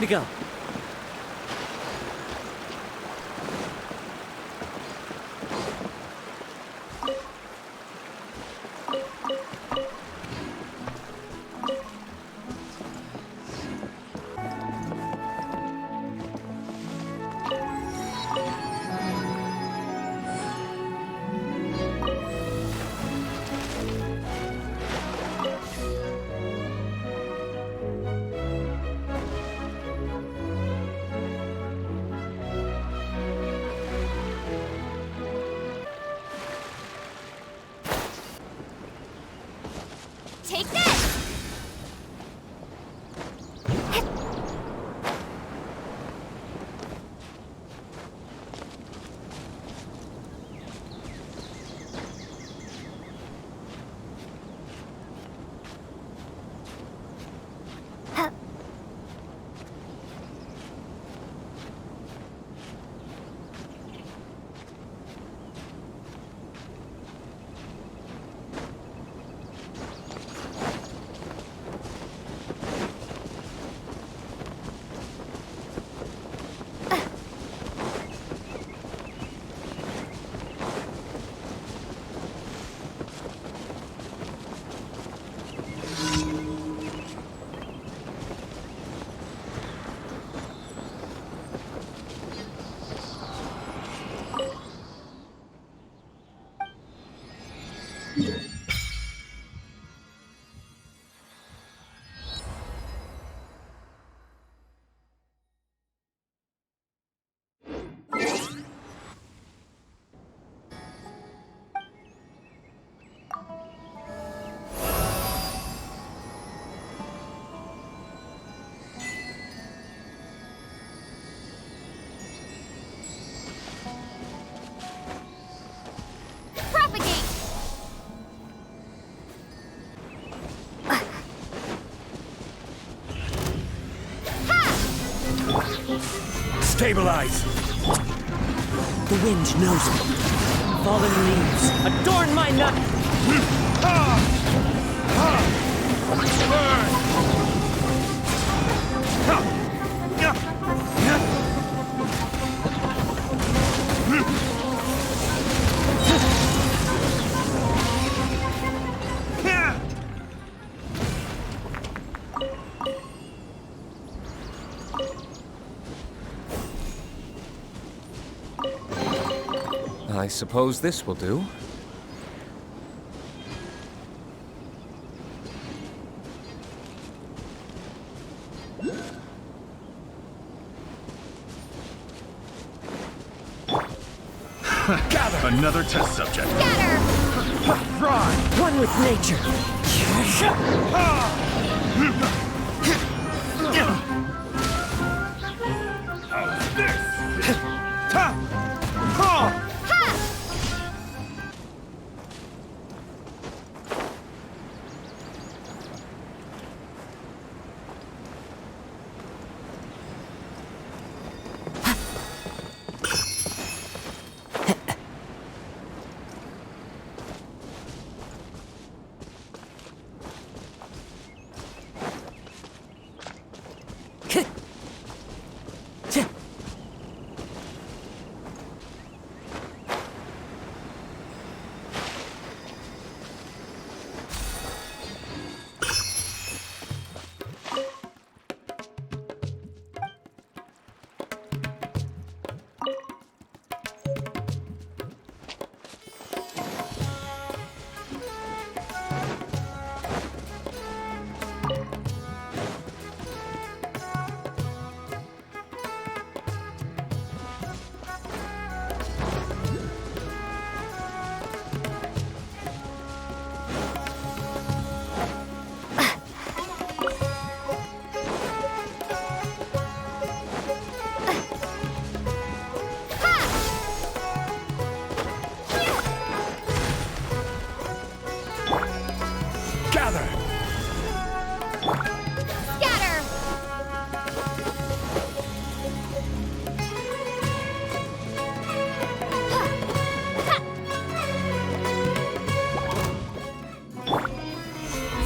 to go. Take this! Stabilize! The wind knows me. Fallen leaves adorn my night. I suppose this will do. Gather! Another test subject. Scatter! Run! One with nature.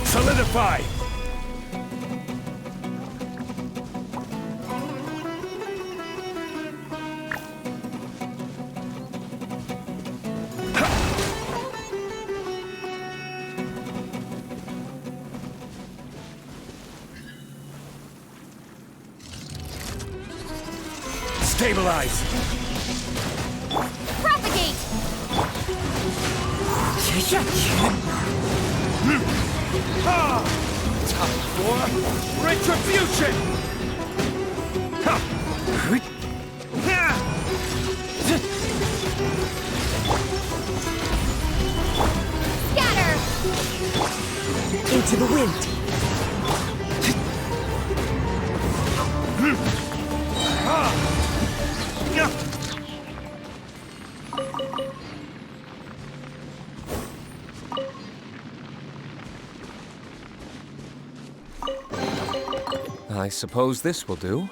Solidify! Stabilize! Propagate! Time for retribution! Scatter! Into the wind! I suppose this will do.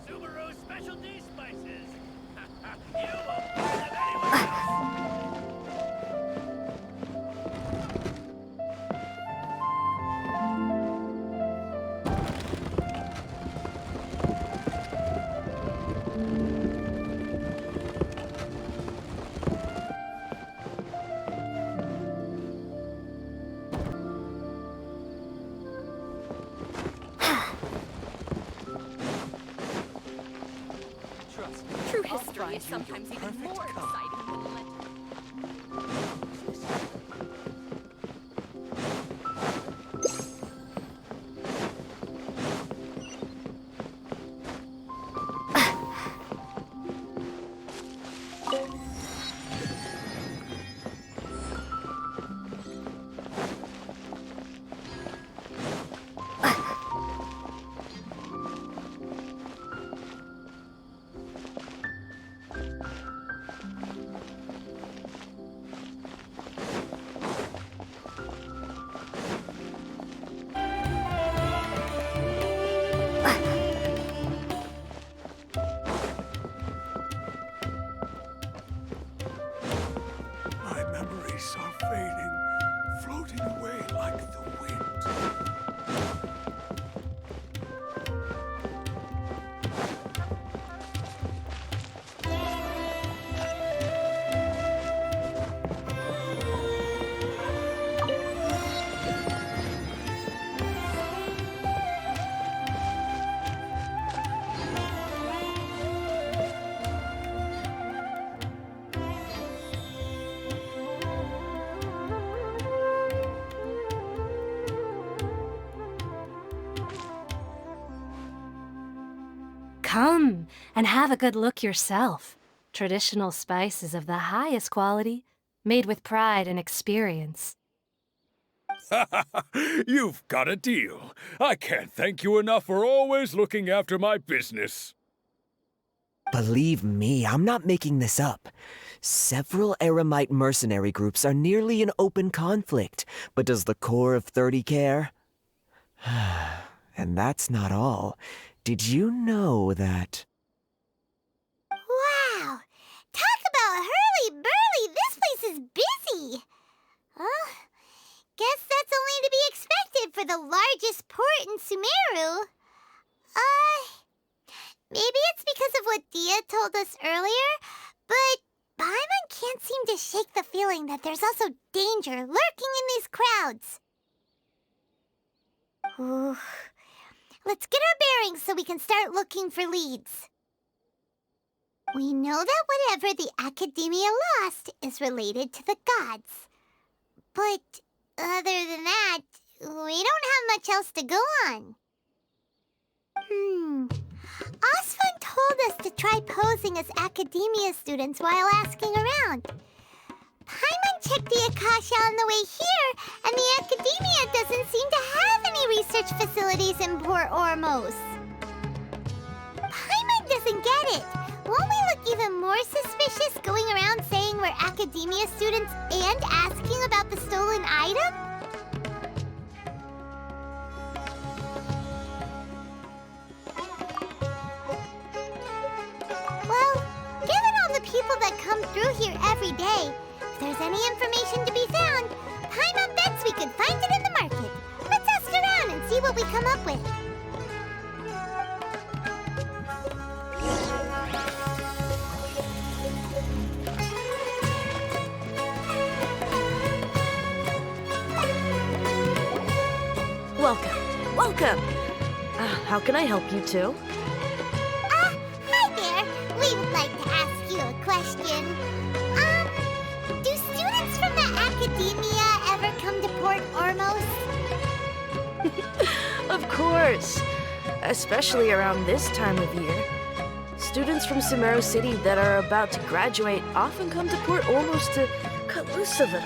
Sumeru specialty spices. You won't find them anywhere else. True history is sometimes even more exciting than legend. My memories are fading, floating away like the wind. Come and have a good look yourself. Traditional spices of the highest quality, made with pride and experience. You've got a deal. I can't thank you enough for always looking after my business. Believe me, I'm not making this up. Several Eremite mercenary groups are nearly in open conflict, but does the core of 30 care? And that's not all. Did you know that... Wow! Talk about hurly-burly! This place is busy! Oh, guess that's only to be expected for the largest port in Sumeru. Maybe it's because of what Dia told us earlier, but Paimon can't seem to shake the feeling that there's also danger lurking in these crowds. Ooh. Let's get our bearings so we can start looking for leads. We know that whatever the Academia lost is related to the gods. But other than that, we don't have much else to go on. Osfun told us to try posing as Academia students while asking around. Paimon checked the Akasha on the way here, and the Academia doesn't seem to have any research facilities in Port Ormos. Paimon doesn't get it. Won't we look even more suspicious going around saying we're Academia students and asking about the stolen item? Well, given all the people that come through here every day, if there's any information to be found, Paimon bets we could find it in the market. Let's ask around and see what we come up with. Welcome. How can I help you two? Hi there. We would like to ask you a question. Do students from the Academia ever come to Port Ormos? Of course. Especially around this time of year. Students from Sumeru City that are about to graduate often come to Port Ormos to cut loose a little.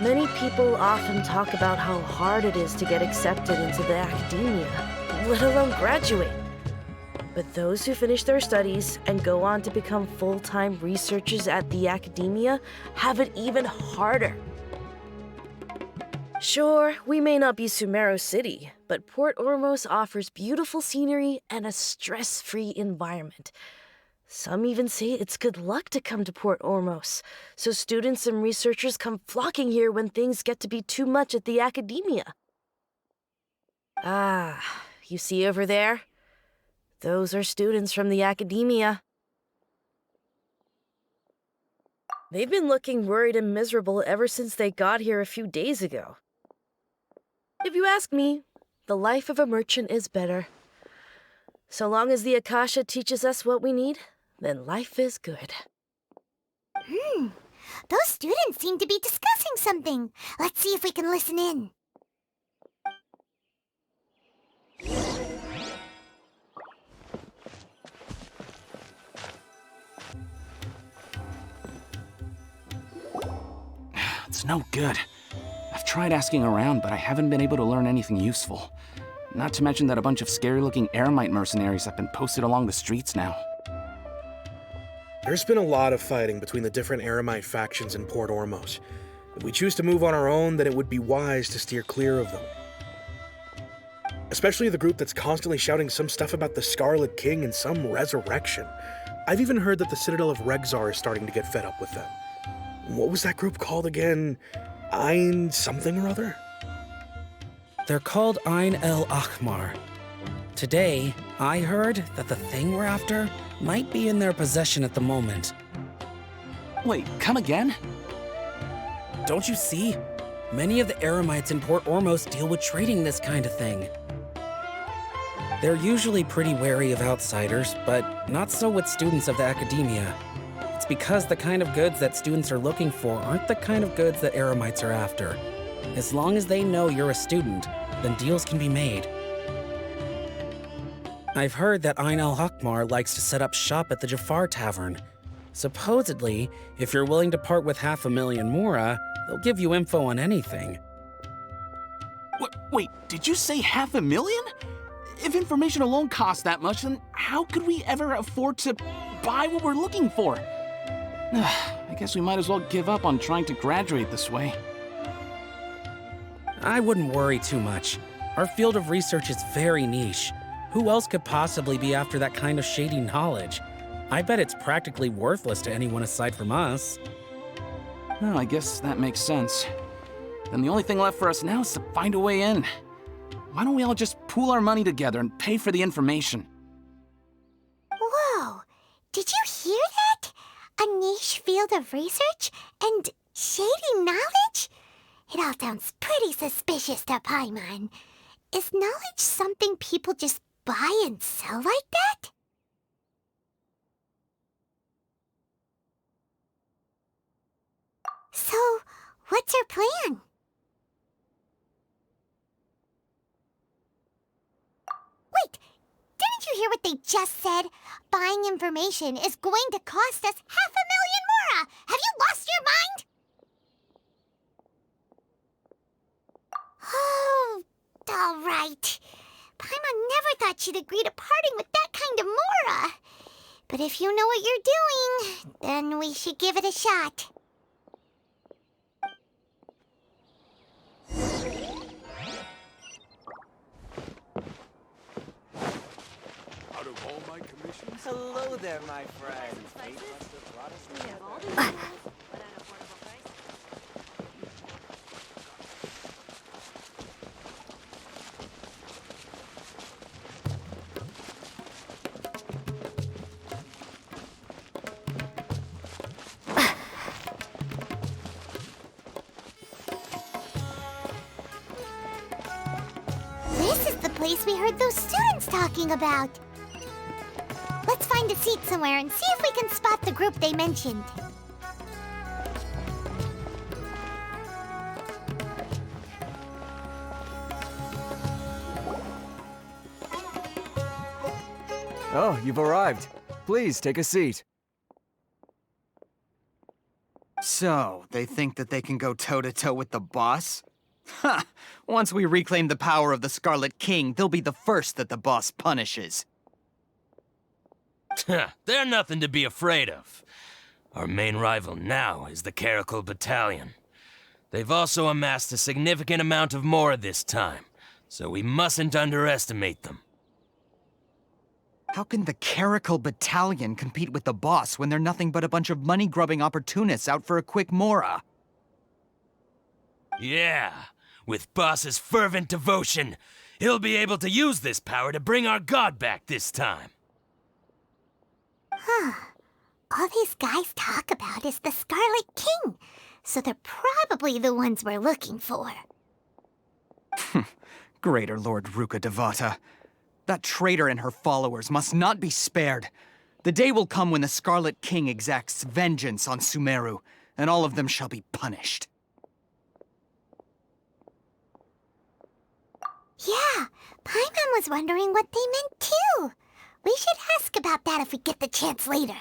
Many people often talk about how hard it is to get accepted into the Academia, let alone graduate. But those who finish their studies and go on to become full-time researchers at the Academia have it even harder. Sure, we may not be Sumeru City, but Port Ormos offers beautiful scenery and a stress-free environment. Some even say it's good luck to come to Port Ormos, so students and researchers come flocking here when things get to be too much at the Academia. You see over there? Those are students from the Academia. They've been looking worried and miserable ever since they got here a few days ago. If you ask me, the life of a merchant is better. So long as the Akasha teaches us what we need, then life is good. Those students seem to be discussing something. Let's see if we can listen in. It's no good. I've tried asking around, but I haven't been able to learn anything useful. Not to mention that a bunch of scary-looking Eremite mercenaries have been posted along the streets now. There's been a lot of fighting between the different Eremite factions in Port Ormos. If we choose to move on our own, then it would be wise to steer clear of them. Especially the group that's constantly shouting some stuff about the Scarlet King and some resurrection. I've even heard that the Citadel of Regzar is starting to get fed up with them. What was that group called again? Ein something or other? They're called Ein El Akhmar. Today, I heard that the thing we're after might be in their possession at the moment. Wait, come again? Don't you see? Many of the Eremites in Port Ormos deal with trading this kind of thing. They're usually pretty wary of outsiders, but not so with students of the Academia. It's because the kind of goods that students are looking for aren't the kind of goods that Eremites are after. As long as they know you're a student, then deals can be made. I've heard that Ein al-Hakmar likes to set up shop at the Jafar Tavern. Supposedly, if you're willing to part with 500,000 mora, they'll give you info on anything. Wait, did you say 500,000? If information alone costs that much, then how could we ever afford to buy what we're looking for? I guess we might as well give up on trying to graduate this way. I wouldn't worry too much. Our field of research is very niche. Who else could possibly be after that kind of shady knowledge? I bet it's practically worthless to anyone aside from us. Well, I guess that makes sense. Then the only thing left for us now is to find a way in. Why don't we all just pool our money together and pay for the information? Whoa! Did you hear that? A niche field of research and shady knowledge? It all sounds pretty suspicious to Paimon. Is knowledge something people just buy and sell like that? So, what's your plan? Wait, didn't you hear what they just said? Buying information is going to cost us 500,000 mora! Have you lost your mind? right. Paimon never thought she'd agree to parting with that kind of Mora. But if you know what you're doing, then we should give it a shot. Out of all my commissions, Hello there, my friend. Fate must have brought us together. This is the place we heard those students talking about. Let's find a seat somewhere and see if we can spot the group they mentioned. Oh, you've arrived. Please take a seat. So, they think that they can go toe-to-toe with the boss? Ha! Once we reclaim the power of the Scarlet King, they'll be the first that the boss punishes. They're nothing to be afraid of. Our main rival now is the Caracal Battalion. They've also amassed a significant amount of Mora this time, so we mustn't underestimate them. How can the Caracal Battalion compete with the boss when they're nothing but a bunch of money-grubbing opportunists out for a quick Mora? Yeah, with Boss's fervent devotion, he'll be able to use this power to bring our god back this time. Huh. All these guys talk about is the Scarlet King, so they're probably the ones we're looking for. Greater Lord Ruka Devata. That traitor and her followers must not be spared. The day will come when the Scarlet King exacts vengeance on Sumeru, and all of them shall be punished. Yeah, Paimon was wondering what they meant too. We should ask about that if we get the chance later.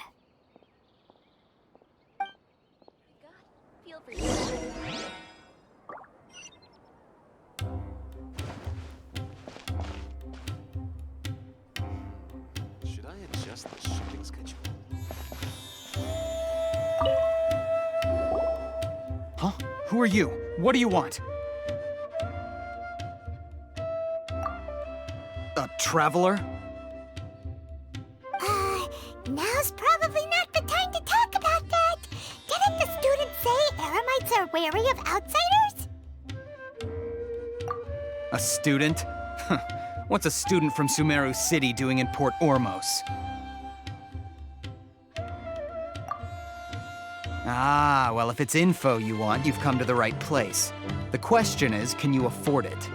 Should I adjust the shipping schedule? Huh? Who are you? What do you want? A traveler? Now's probably not the time to talk about that. Didn't the students say Eremites are wary of outsiders? A student? What's a student from Sumeru City doing in Port Ormos? Ah, well, if it's info you want, you've come to the right place. The question is, can you afford it?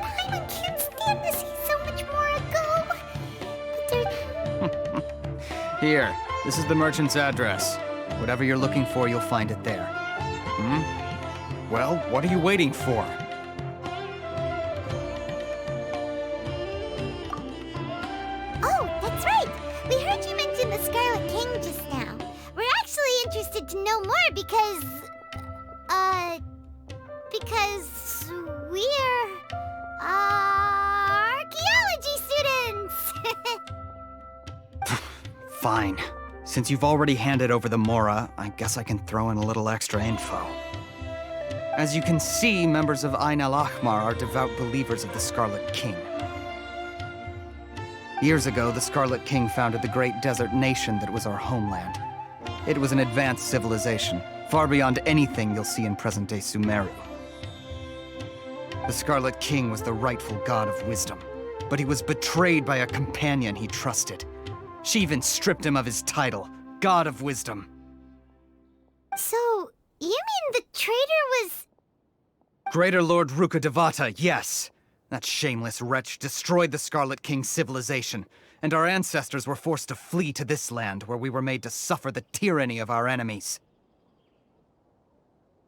Paimon can't stand to see so much more go. Here, this is the merchant's address. Whatever you're looking for, you'll find it there. Well, what are you waiting for? Oh, that's right. We heard you mention the Scarlet King just now. We're actually interested to know more because we're archaeology students. Fine. Since you've already handed over the Mora, I guess I can throw in a little extra info. As you can see, members of Ain al-Ahmar are devout believers of the Scarlet King. Years ago, the Scarlet King founded the great desert nation that was our homeland. It was an advanced civilization, far beyond anything you'll see in present-day Sumeru. The Scarlet King was the rightful god of wisdom, but he was betrayed by a companion he trusted. She even stripped him of his title, God of Wisdom. So, you mean the traitor was... Greater Lord Ruka Devata, yes. That shameless wretch destroyed the Scarlet King's civilization, and our ancestors were forced to flee to this land where we were made to suffer the tyranny of our enemies.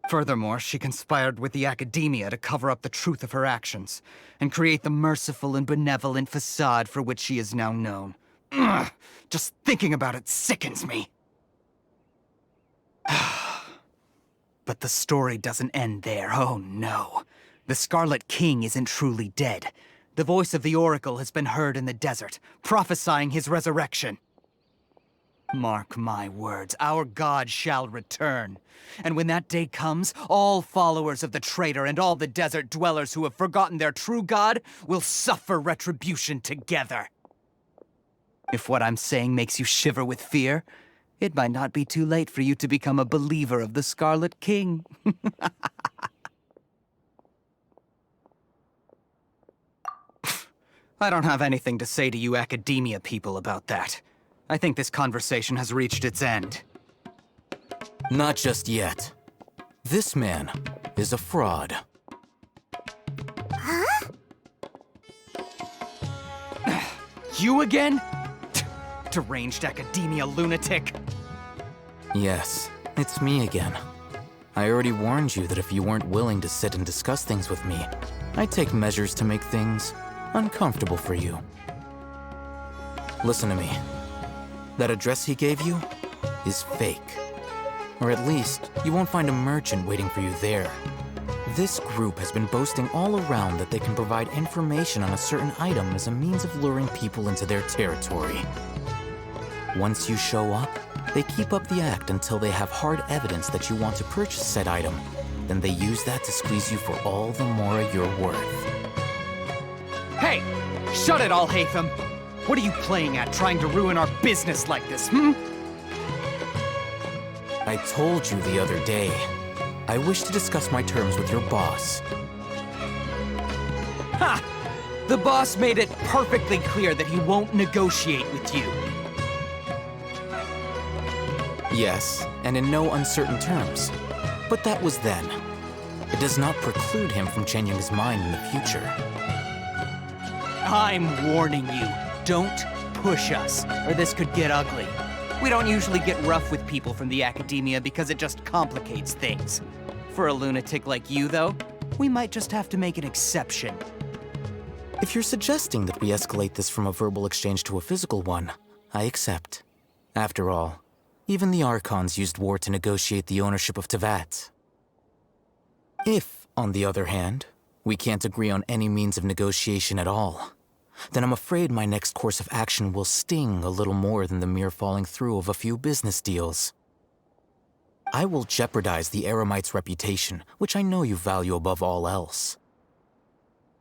Furthermore, she conspired with the academia to cover up the truth of her actions, and create the merciful and benevolent facade for which she is now known. Ugh, just thinking about it sickens me. But the story doesn't end there, oh no. The Scarlet King isn't truly dead. The voice of the Oracle has been heard in the desert, prophesying his resurrection. Mark my words, our god shall return. And when that day comes, all followers of the traitor and all the desert dwellers who have forgotten their true god will suffer retribution together. If what I'm saying makes you shiver with fear, it might not be too late for you to become a believer of the Scarlet King. I don't have anything to say to you academia people about that. I think this conversation has reached its end. Not just yet. This man is a fraud. Huh? You again? Deranged academia lunatic. Yes, it's me again. I already warned you that if you weren't willing to sit and discuss things with me, I'd take measures to make things uncomfortable for you. Listen to me. That address he gave you is fake. Or at least, you won't find a merchant waiting for you there. This group has been boasting all around that they can provide information on a certain item as a means of luring people into their territory. Once you show up, they keep up the act until they have hard evidence that you want to purchase said item. Then they use that to squeeze you for all the more you're worth. Hey! Shut it all, Hatham! What are you playing at, trying to ruin our business like this, I told you the other day, I wish to discuss my terms with your boss. Ha! The boss made it perfectly clear that he won't negotiate with you. Yes, and in no uncertain terms. But that was then. It does not preclude him from changing his mind in the future. I'm warning you. Don't push us, or this could get ugly. We don't usually get rough with people from the academia because it just complicates things. For a lunatic like you, though, we might just have to make an exception. If you're suggesting that we escalate this from a verbal exchange to a physical one, I accept. After all, even the Archons used war to negotiate the ownership of Teyvat. If, on the other hand, we can't agree on any means of negotiation at all, then I'm afraid my next course of action will sting a little more than the mere falling through of a few business deals. I will jeopardize the Eremite's reputation, which I know you value above all else.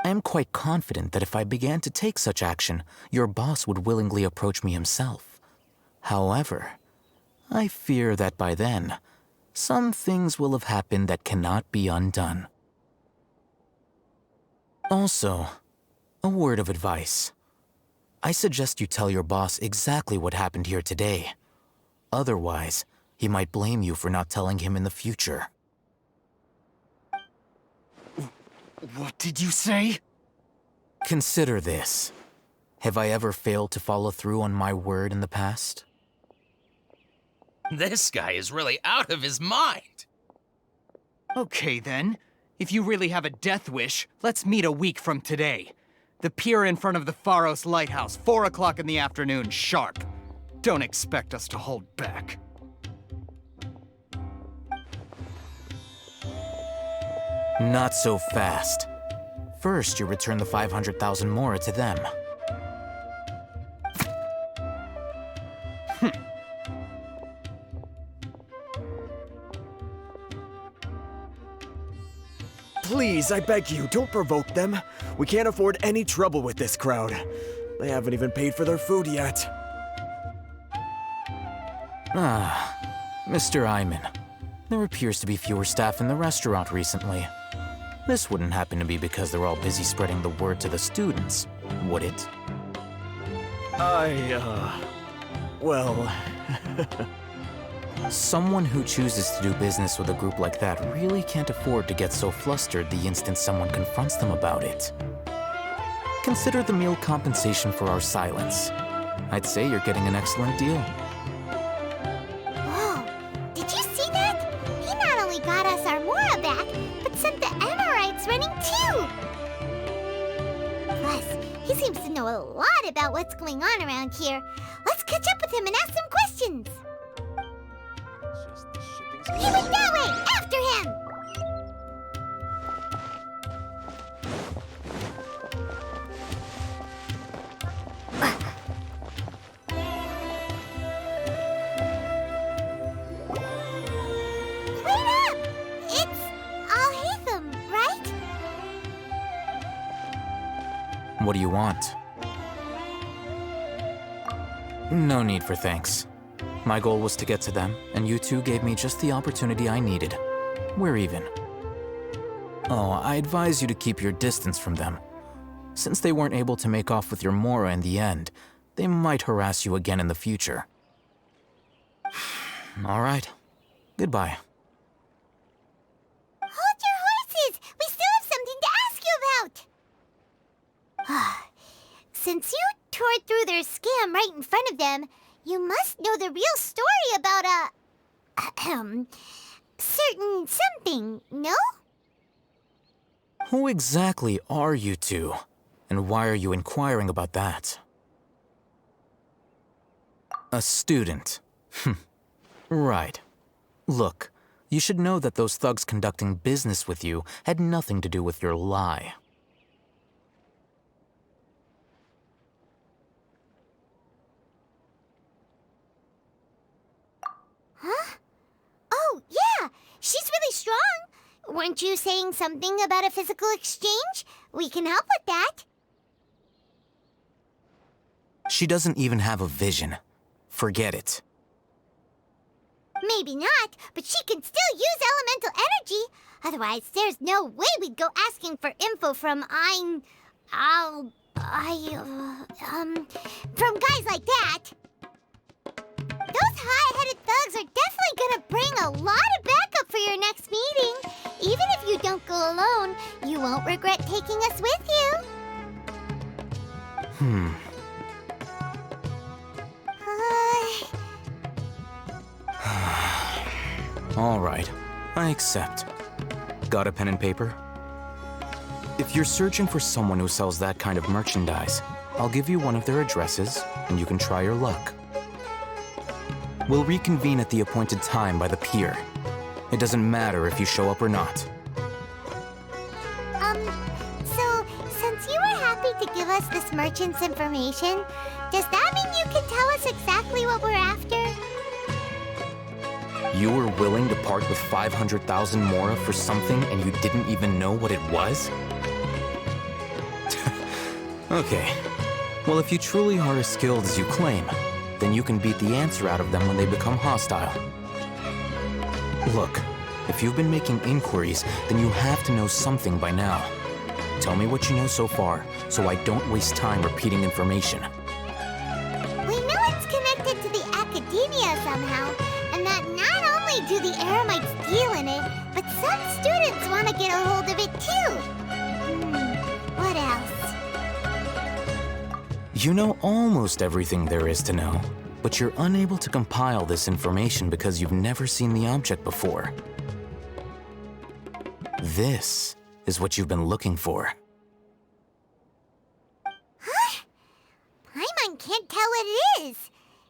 I am quite confident that if I began to take such action, your boss would willingly approach me himself. However, I fear that by then, some things will have happened that cannot be undone. Also, a word of advice. I suggest you tell your boss exactly what happened here today. Otherwise, he might blame you for not telling him in the future. What did you say? Consider this. Have I ever failed to follow through on my word in the past? This guy is really out of his mind. Okay then. If you really have a death wish, let's meet a week from today. The pier in front of the Pharos Lighthouse, 4 o'clock in the afternoon, sharp. Don't expect us to hold back. Not so fast. First, you return the 500,000 mora to them. Please, I beg you, don't provoke them. We can't afford any trouble with this crowd. They haven't even paid for their food yet. Mr. Iman. There appears to be fewer staff in the restaurant recently. This wouldn't happen to be because they're all busy spreading the word to the students, would it? Well... Someone who chooses to do business with a group like that really can't afford to get so flustered the instant someone confronts them about it. Consider the meal compensation for our silence. I'd say you're getting an excellent deal. Whoa, did you see that? He not only got us our Mora back, but sent the Amorites running too! Plus, he seems to know a lot about what's going on around here. Let's catch up with him and ask some questions! He went that way! After him! Wait up! It's Alhaitham, right? What do you want? No need for thanks. My goal was to get to them, and you two gave me just the opportunity I needed. We're even. Oh, I advise you to keep your distance from them. Since they weren't able to make off with your Mora in the end, they might harass you again in the future. All right. Goodbye. Hold your horses! We still have something to ask you about! Since you tore through their scam right in front of them, you must know the real story about certain something, no? Who exactly are you two? And why are you inquiring about that? A student. Right. Look, you should know that those thugs conducting business with you had nothing to do with your lie. Huh? Oh, yeah! She's really strong! Weren't you saying something about a physical exchange? We can help with that. She doesn't even have a vision. Forget it. Maybe not, but she can still use elemental energy. Otherwise, there's no way we'd go asking for info from from guys like that. Those high-headed thugs are definitely gonna bring a lot of backup for your next meeting. Even if you don't go alone, you won't regret taking us with you. All right, I accept. Got a pen and paper? If you're searching for someone who sells that kind of merchandise, I'll give you one of their addresses, and you can try your luck. We'll reconvene at the appointed time by the pier. It doesn't matter if you show up or not. So, since you were happy to give us this merchant's information, does that mean you can tell us exactly what we're after? You were willing to part with 500,000 Mora for something and you didn't even know what it was? Okay. Well, if you truly are as skilled as you claim, then you can beat the answer out of them when they become hostile. Look, if you've been making inquiries, then you have to know something by now. Tell me what you know so far, so I don't waste time repeating information. We know it's connected to the academia somehow, and that not only do the Eremites deal in it, but some students want to get a hold of it too. What else? You know almost everything there is to know, but you're unable to compile this information because you've never seen the object before. This is what you've been looking for. Huh? Paimon can't tell what it is.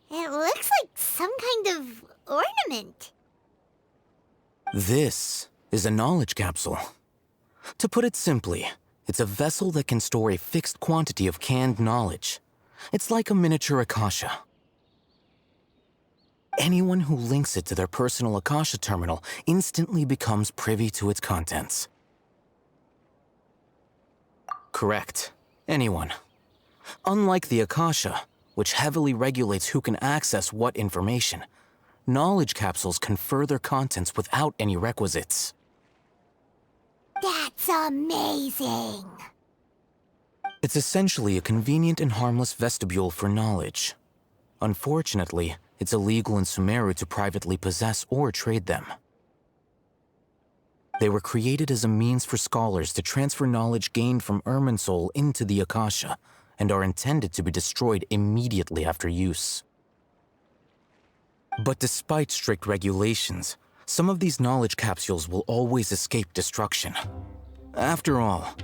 It looks like some kind of ornament. This is a knowledge capsule. To put it simply, it's a vessel that can store a fixed quantity of canned knowledge. It's like a miniature Akasha. Anyone who links it to their personal Akasha terminal instantly becomes privy to its contents. Correct. Anyone. Unlike the Akasha, which heavily regulates who can access what information, knowledge capsules confer their contents without any requisites. That's amazing! It's essentially a convenient and harmless vestibule for knowledge. Unfortunately, it's illegal in Sumeru to privately possess or trade them. They were created as a means for scholars to transfer knowledge gained from Irminsul into the Akasha, and are intended to be destroyed immediately after use. But despite strict regulations, some of these knowledge capsules will always escape destruction. After all,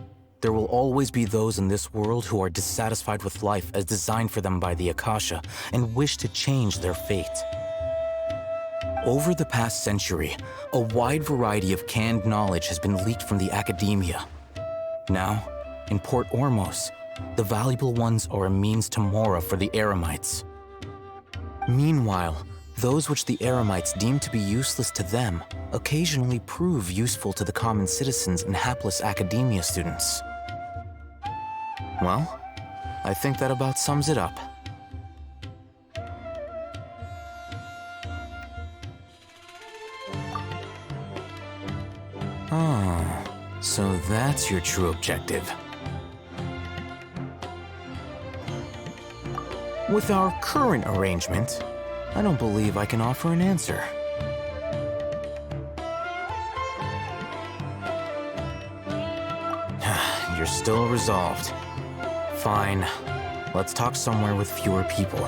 there will always be those in this world who are dissatisfied with life as designed for them by the Akasha and wish to change their fate. Over the past century, a wide variety of canned knowledge has been leaked from the academia. Now, in Port Ormos, the valuable ones are a means to mora for the Eremites. Meanwhile, those which the Eremites deem to be useless to them occasionally prove useful to the common citizens and hapless academia students. Well, I think that about sums it up. Oh, so that's your true objective. With our current arrangement, I don't believe I can offer an answer. You're still resolved. Fine. Let's talk somewhere with fewer people.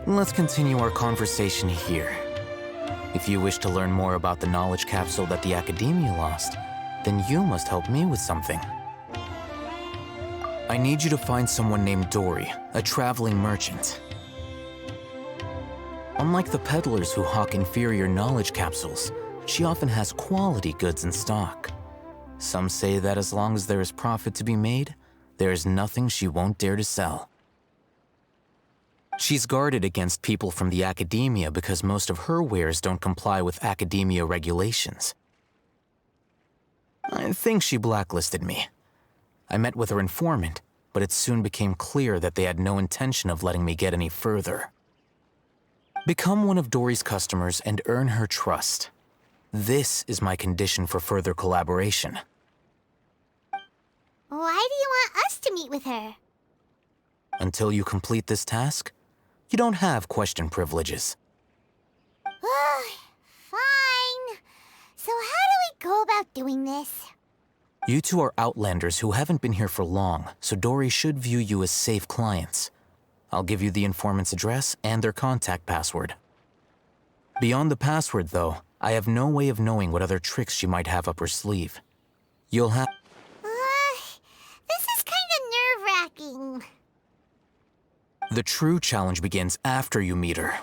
Let's continue our conversation here. If you wish to learn more about the knowledge capsule that the Academia lost, then you must help me with something. I need you to find someone named Dory, a traveling merchant. Unlike the peddlers who hawk inferior knowledge capsules, she often has quality goods in stock. Some say that as long as there is profit to be made, there is nothing she won't dare to sell. She's guarded against people from the Academia because most of her wares don't comply with Academia regulations. I think she blacklisted me. I met with her informant, but it soon became clear that they had no intention of letting me get any further. Become one of Dory's customers and earn her trust. This is my condition for further collaboration. Why do you want us to meet with her? Until you complete this task, you don't have question privileges. Fine. So how do we go about doing this? You two are outlanders who haven't been here for long, so Dory should view you as safe clients. I'll give you the informant's address and their contact password. Beyond the password, though, I have no way of knowing what other tricks she might have up her sleeve. You'll have... This is kind of nerve-wracking. The true challenge begins after you meet her.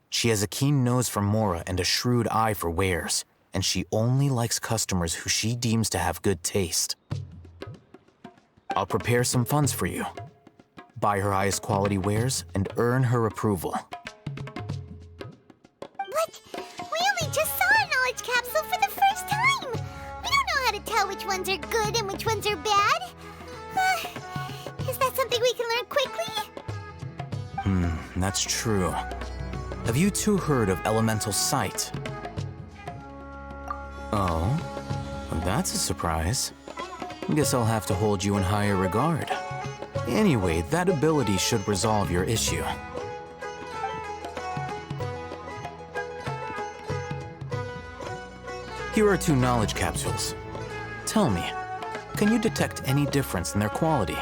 She has a keen nose for mora and a shrewd eye for wares, and she only likes customers who she deems to have good taste. I'll prepare some funds for you. Buy her highest quality wares and earn her approval. But we only just saw a knowledge capsule for the first time. We don't know how to tell which ones are good and which ones are bad. Is that something we can learn quickly? That's true. Have you two heard of elemental sight? Oh, well, that's a surprise. Guess I'll have to hold you in higher regard. Anyway, that ability should resolve your issue. Here are 2 knowledge capsules. Tell me, can you detect any difference in their quality?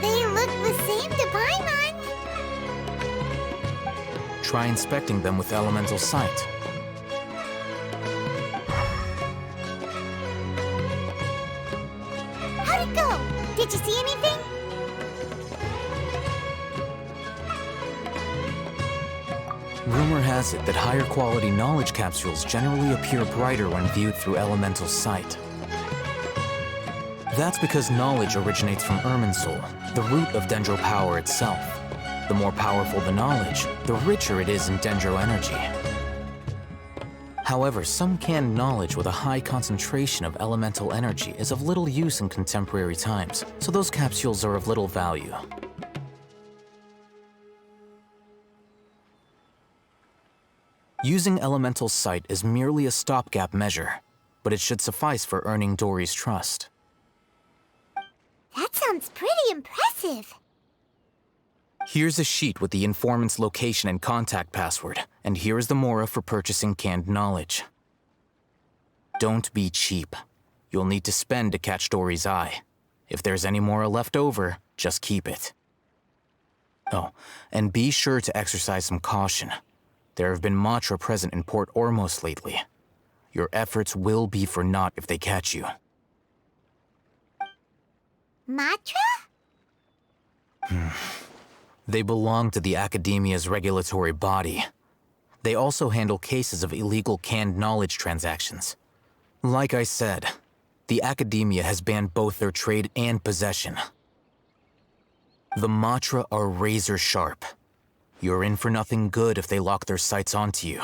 They look the same to Paimon. Try inspecting them with elemental sight. How'd it go? Did you see anything? Rumor has it that higher quality knowledge capsules generally appear brighter when viewed through elemental sight. That's because knowledge originates from Irminsul, the root of Dendro power itself. The more powerful the knowledge, the richer it is in Dendro energy. However, some canned knowledge with a high concentration of elemental energy is of little use in contemporary times, so those capsules are of little value. Using elemental sight is merely a stopgap measure, but it should suffice for earning Dory's trust. That sounds pretty impressive. Here's a sheet with the informant's location and contact password, and here's the mora for purchasing canned knowledge. Don't be cheap. You'll need to spend to catch Dory's eye. If there's any mora left over, just keep it. Oh, and be sure to exercise some caution. There have been Matra present in Port Ormos lately. Your efforts will be for naught if they catch you. Matra? They belong to the Academia's regulatory body. They also handle cases of illegal canned knowledge transactions. Like I said, the Academia has banned both their trade and possession. The Matra are razor sharp. You're in for nothing good if they lock their sights onto you.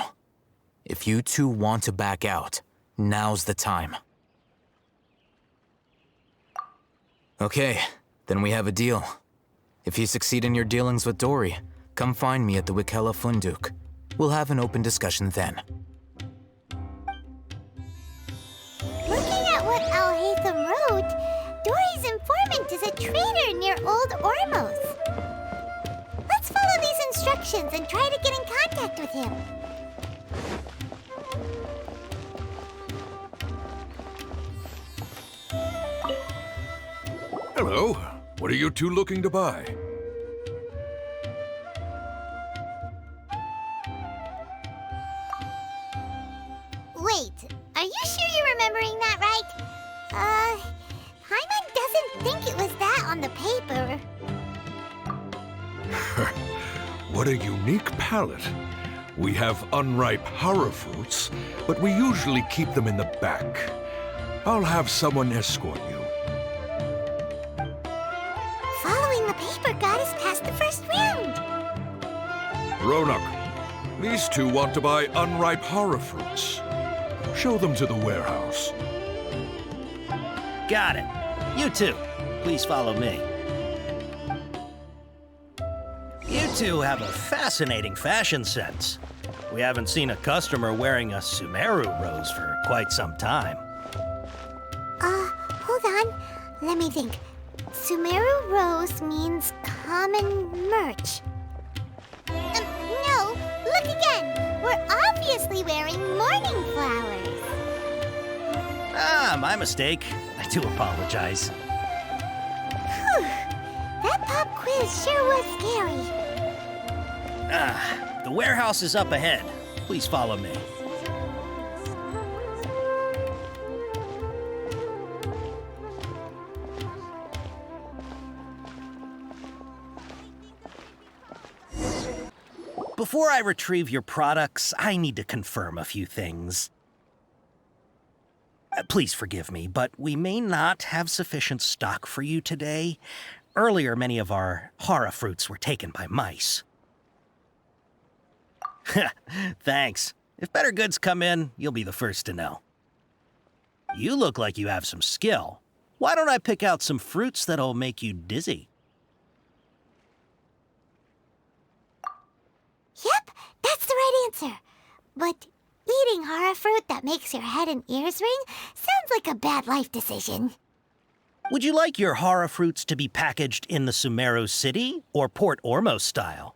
If you two want to back out, now's the time. Okay, then we have a deal. If you succeed in your dealings with Dory, come find me at the Wikela Funduk. We'll have an open discussion then. Looking at what Al-Haytham wrote, Dory's informant is a trader near Old Ormos. Let's follow these instructions and try to get in contact with him. Hello. What are you two looking to buy? Wait, are you sure you're remembering that right? Hyman doesn't think it was that on the paper. What a unique palette. We have unripe horror fruits, but we usually keep them in the back. I'll have someone escort you. Following the paper got us past the first round. Ronak, these two want to buy unripe horror fruits. Show them to the warehouse. Got it. You two, please follow me. You two have a fascinating fashion sense. We haven't seen a customer wearing a Sumeru rose for quite some time. Hold on. Let me think. Sumeru rose means common merch. No, look again. We're obviously wearing morning flowers. Ah, my mistake. I do apologize. Whew. That pop quiz sure was scary. The warehouse is up ahead. Please follow me. Before I retrieve your products, I need to confirm a few things. Please forgive me, but we may not have sufficient stock for you today. Earlier, many of our hara fruits were taken by mice. Thanks. If better goods come in, you'll be the first to know. You look like you have some skill. Why don't I pick out some fruits that'll make you dizzy? Yep, that's the right answer. But eating hara fruit that makes your head and ears ring sounds like a bad life decision. Would you like your hara fruits to be packaged in the Sumeru City or Port Ormos style?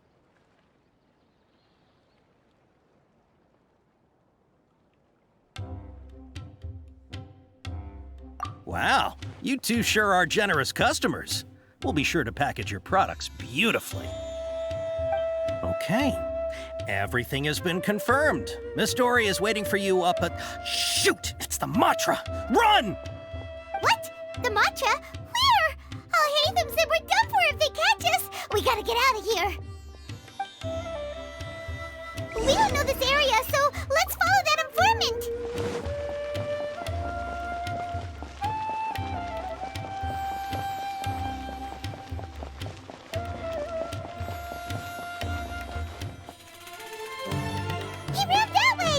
Wow, you two sure are generous customers. We'll be sure to package your products beautifully. Okay, everything has been confirmed. Miss Dory is waiting for you up at... Shoot, it's the Matra! Run! What? The Matra? Where? Al-Haytham said we're done for if they catch us. We gotta get out of here. We don't know this area, so let's follow that informant. He ran that way!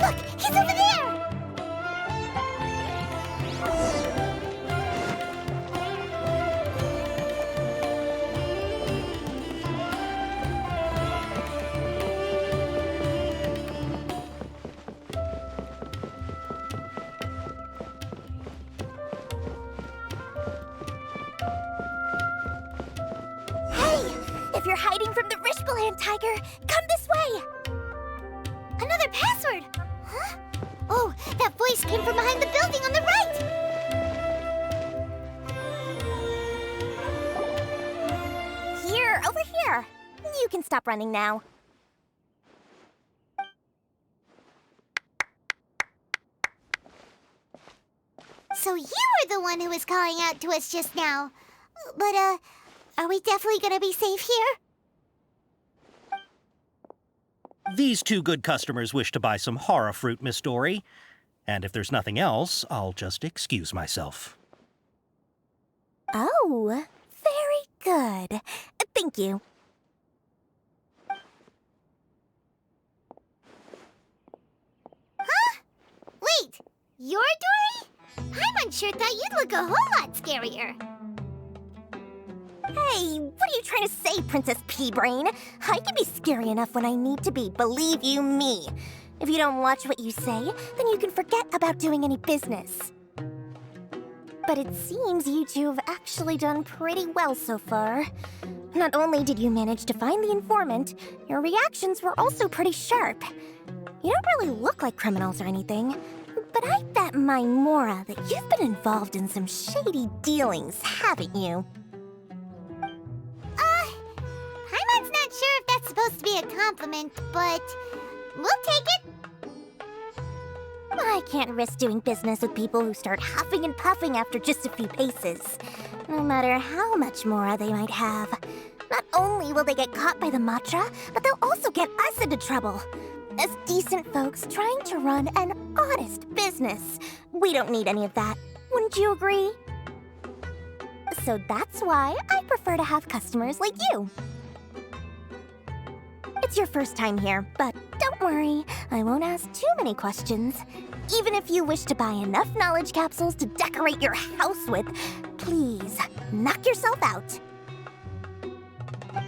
Look, he's over there! If you're hiding from the Rishbaland tiger, come this way! Another password! Huh? Oh, that voice came from behind the building on the right! Here, over here. You can stop running now. So you were the one who was calling out to us just now. But, are we definitely gonna be safe here? These two good customers wish to buy some horror fruit, Miss Dory. And if there's nothing else, I'll just excuse myself. Oh, very good. Thank you. Huh? Wait, you're Dory? I'm unsure thought you'd look a whole lot scarier. Hey, what are you trying to say, Princess Pea-Brain? I can be scary enough when I need to be, believe you me. If you don't watch what you say, then you can forget about doing any business. But it seems you two have actually done pretty well so far. Not only did you manage to find the informant, your reactions were also pretty sharp. You don't really look like criminals or anything, but I bet my Mora that you've been involved in some shady dealings, haven't you? Paimon's not sure if that's supposed to be a compliment, but we'll take it. I can't risk doing business with people who start huffing and puffing after just a few paces, no matter how much Mora they might have. Not only will they get caught by the Matra, but they'll also get us into trouble. As decent folks trying to run an honest business, we don't need any of that. Wouldn't you agree? So that's why I prefer to have customers like you. It's your first time here, but don't worry, I won't ask too many questions. Even if you wish to buy enough knowledge capsules to decorate your house with, please, knock yourself out.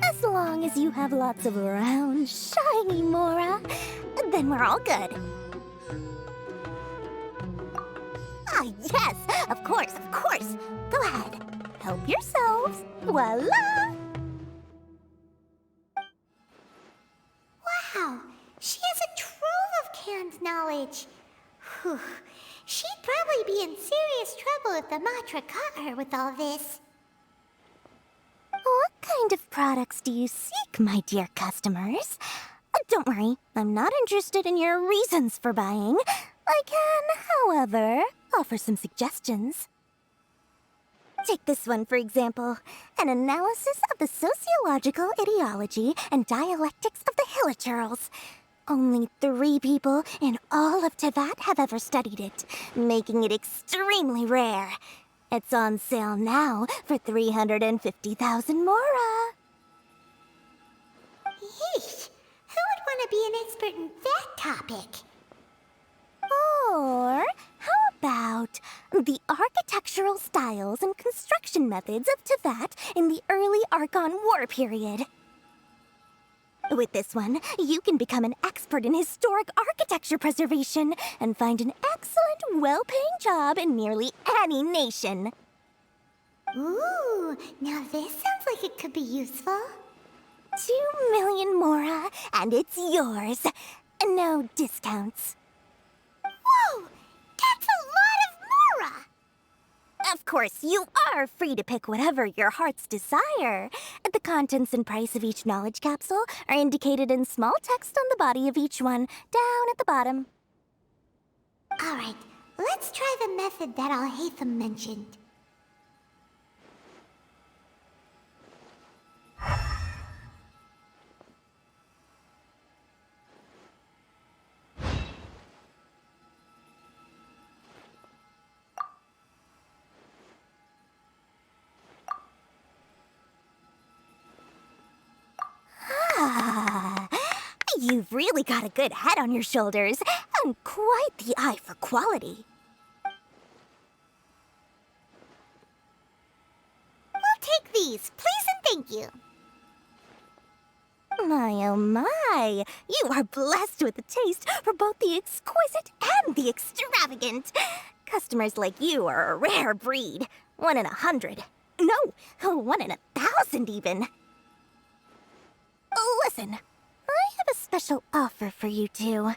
As long as you have lots of round, shiny Mora, then we're all good. Ah, yes, of course, of course. Go ahead, help yourselves. Voila! Wow, she has a trove of canned knowledge. Whew. She'd probably be in serious trouble if the Matra caught her with all this. What kind of products do you seek, my dear customers? Don't worry, I'm not interested in your reasons for buying. I can, however, offer some suggestions. Take this one, for example. An analysis of the sociological ideology and dialectics of the Hilichurls. Only 3 people in all of Teyvat have ever studied it, making it extremely rare. It's on sale now for 350,000 Mora. Yeesh, who would want to be an expert in that topic? Or how about the architectural styles and construction methods of Teyvat in the early Archon War period? With this one, you can become an expert in historic architecture preservation and find an excellent, well-paying job in nearly any nation. Ooh, now this sounds like it could be useful. 2 million Mora, and it's yours. No discounts. Whoa! That's a lot of Mora! Of course, you are free to pick whatever your heart's desire. The contents and price of each knowledge capsule are indicated in small text on the body of each one, down at the bottom. Alright, let's try the method that Al-Haytham mentioned. You've really got a good head on your shoulders, and quite the eye for quality. We'll take these, please and thank you. My oh my, you are blessed with a taste for both the exquisite and the extravagant. Customers like you are a rare breed. 1 in 100. No, 1 in 1,000 even. Listen, I have a special offer for you two.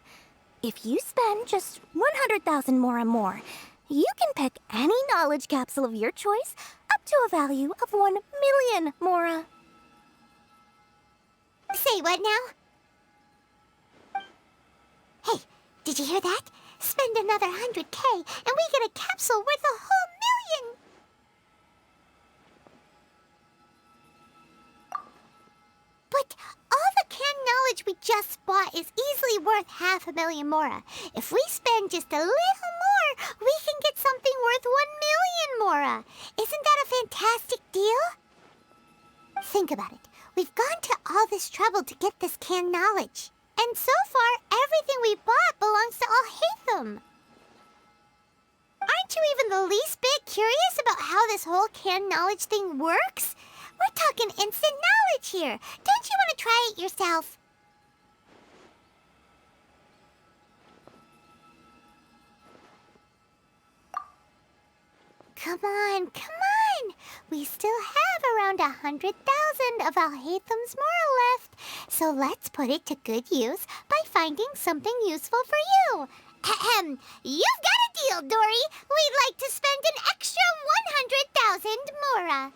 If you spend just 100,000 mora more, you can pick any knowledge capsule of your choice up to a value of 1 million mora. Say what now? Hey, did you hear that? Spend another 100K and we get a capsule worth a whole million! But all the canned knowledge we just bought is easily worth 500,000 mora. If we spend just a little more, we can get something worth 1 million mora. Isn't that a fantastic deal? Think about it. We've gone to all this trouble to get this canned knowledge. And so far, everything we bought belongs to Alhaitham. Aren't you even the least bit curious about how this whole canned knowledge thing works? We're talking instant knowledge here. Don't you want to try it yourself? Come on, come on! We still have around 100,000 of Alhaitham's moral left, so let's put it to good use by finding something useful for you. Ahem, you've got a deal, Dory. We'd like to spend an extra 100,000 mora.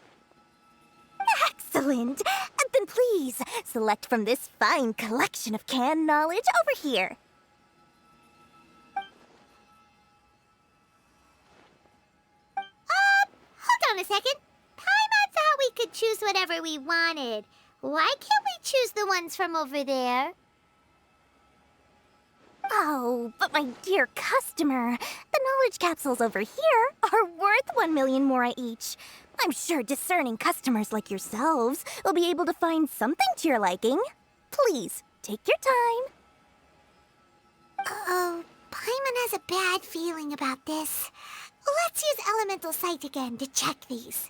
Excellent! Then please, select from this fine collection of canned knowledge over here. Hold on a second. Paimon thought we could choose whatever we wanted. Why can't we choose the ones from over there? Oh, but my dear customer, the knowledge capsules over here are worth 1 million mora each. I'm sure discerning customers like yourselves will be able to find something to your liking. Please, take your time. Uh-oh, Paimon has a bad feeling about this. Let's use Elemental Sight again to check these.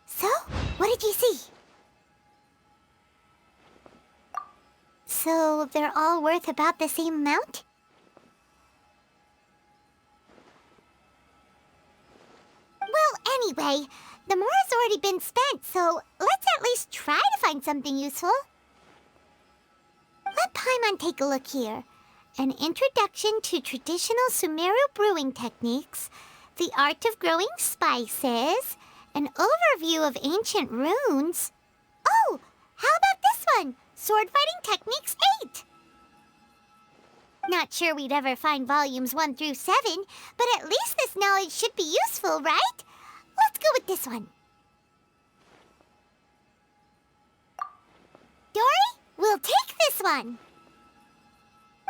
So, what did you see? So, they're all worth about the same amount? Well, anyway, the mora's already been spent, so let's at least try to find something useful. Let Paimon take a look here. An introduction to traditional Sumeru brewing techniques, the art of growing spices, an overview of ancient runes. Oh, how about this one? Sword Fighting Techniques 8. Not sure we'd ever find volumes 1 through 7, but at least this knowledge should be useful, right? Let's go with this one. Dory, we'll take this one.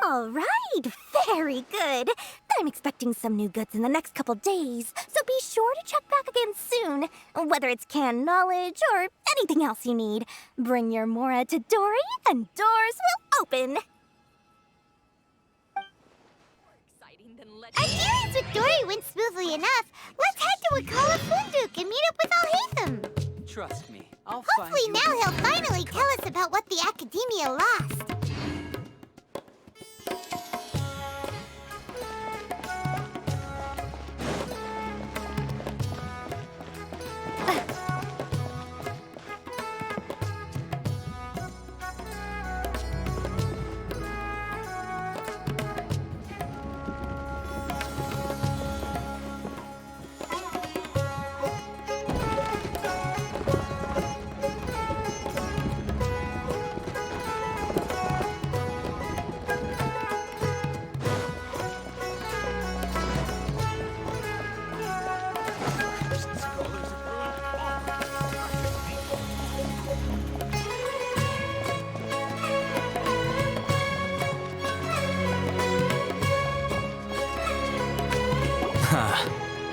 All right, very good. I'm expecting some new goods in the next couple days, so be sure to check back again soon. Whether it's canned knowledge or anything else you need, bring your mora to Dory and doors will open. Our dealings with Dory went smoothly enough. Let's head to Wakala Funduk and meet up with Alhaitham. Trust me, I'll Hopefully find you. now he'll finally tell us about what the Academia lost.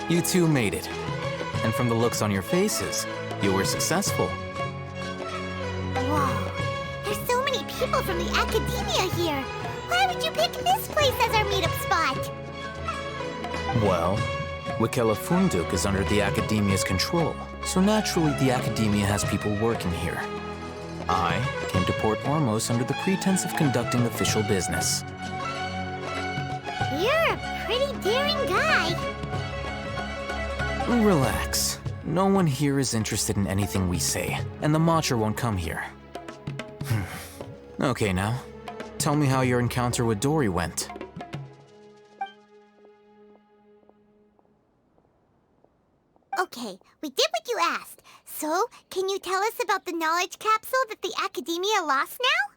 You two made it. And from the looks on your faces, you were successful. Whoa, there's so many people from the Academia here. Why would you pick this place as our meetup spot? Well, Wakela Funduk is under the Academia's control, so naturally the Academia has people working here. I came to Port Ormos under the pretense of conducting official business. You're a pretty daring guy. Relax. No one here is interested in anything we say, and the Matcha won't come here. Okay, now, tell me how your encounter with Dory went. Okay, we did what you asked. So, can you tell us about the knowledge capsule that the Academia lost now?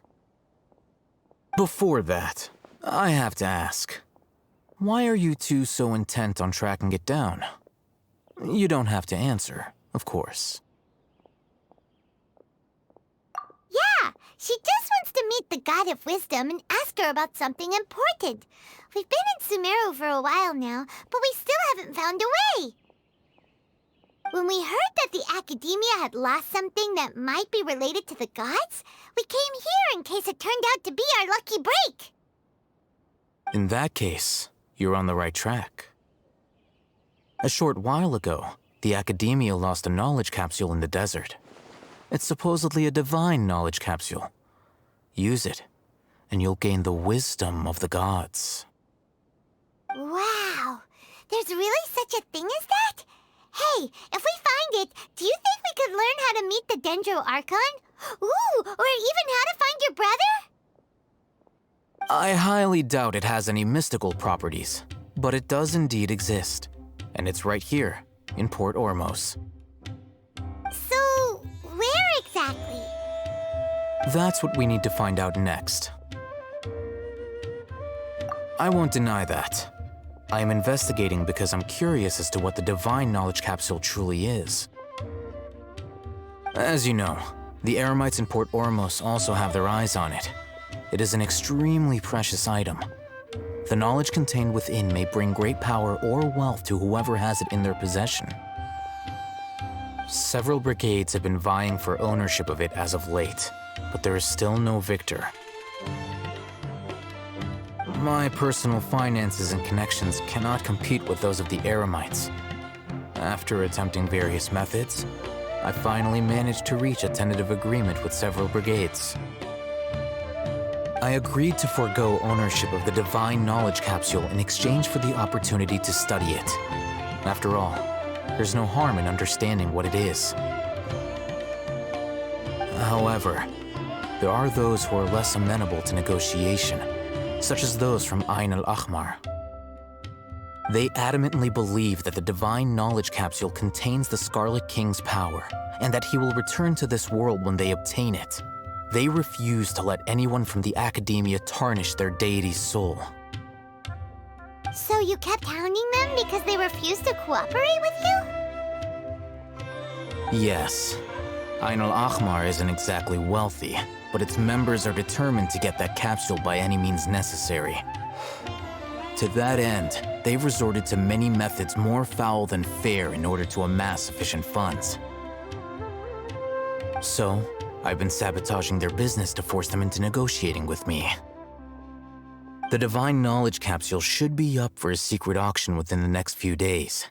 Before that, I have to ask, why are you two so intent on tracking it down? You don't have to answer, of course. Yeah, she just wants to meet the God of Wisdom and ask her about something important. We've been in Sumeru for a while now, but we still haven't found a way. When we heard that the Academia had lost something that might be related to the gods, we came here in case it turned out to be our lucky break. In that case, you're on the right track. A short while ago, the Academia lost a knowledge capsule in the desert. It's supposedly a divine knowledge capsule. Use it, and you'll gain the wisdom of the gods. Wow, there's really such a thing as that? Hey, if we find it, do you think we could learn how to meet the Dendro Archon? Ooh, or even how to find your brother? I highly doubt it has any mystical properties, but it does indeed exist. And it's right here, in Port Ormos. So, where exactly? That's what we need to find out next. I won't deny that. I am investigating because I'm curious as to what the divine knowledge capsule truly is. As you know, the Eremites in Port Ormos also have their eyes on it. It is an extremely precious item. The knowledge contained within may bring great power or wealth to whoever has it in their possession. Several brigades have been vying for ownership of it as of late, but there is still no victor. My personal finances and connections cannot compete with those of the Eremites. After attempting various methods, I finally managed to reach a tentative agreement with several brigades. I agreed to forego ownership of the divine knowledge capsule in exchange for the opportunity to study it. After all, there's no harm in understanding what it is. However, there are those who are less amenable to negotiation, such as those from Ain al-Ahmar. They adamantly believe that the divine knowledge capsule contains the Scarlet King's power, and that he will return to this world when they obtain it. They refuse to let anyone from the Academia tarnish their deity's soul. So you kept hounding them because they refused to cooperate with you? Yes. Ain al-Ahmar isn't exactly wealthy, but its members are determined to get that capsule by any means necessary. To that end, they've resorted to many methods more foul than fair in order to amass sufficient funds. So, I've been sabotaging their business to force them into negotiating with me. The divine knowledge capsule should be up for a secret auction within the next few days.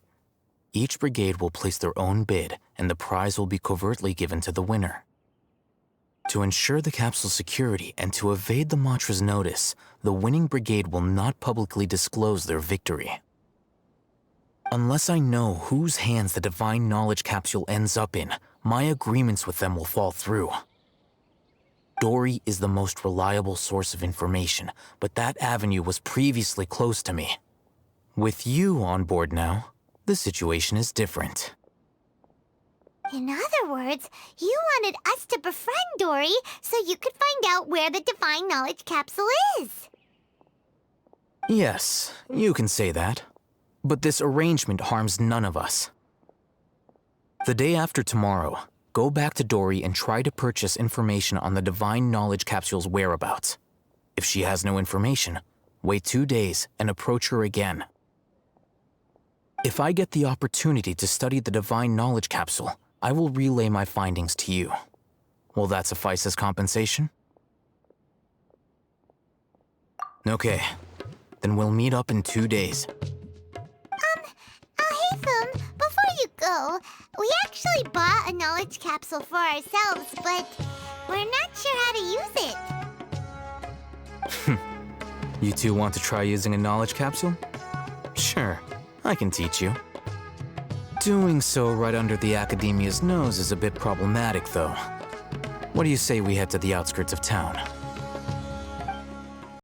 Each brigade will place their own bid, and the prize will be covertly given to the winner. To ensure the capsule's security and to evade the Matra's notice, the winning brigade will not publicly disclose their victory. Unless I know whose hands the divine knowledge capsule ends up in, my agreements with them will fall through. Dory is the most reliable source of information, but that avenue was previously closed to me. With you on board now, the situation is different. In other words, you wanted us to befriend Dory so you could find out where the divine knowledge capsule is. Yes, you can say that. But this arrangement harms none of us. The day after tomorrow, go back to Dory and try to purchase information on the divine knowledge capsule's whereabouts. If she has no information, wait 2 days and approach her again. If I get the opportunity to study the divine knowledge capsule, I will relay my findings to you. Will that suffice as compensation? Okay, then we'll meet up in 2 days. Haytham, before you go, we actually bought a knowledge capsule for ourselves, but we're not sure how to use it. You two want to try using a knowledge capsule? Sure, I can teach you. Doing so right under the Academia's nose is a bit problematic, though. What do you say we head to the outskirts of town?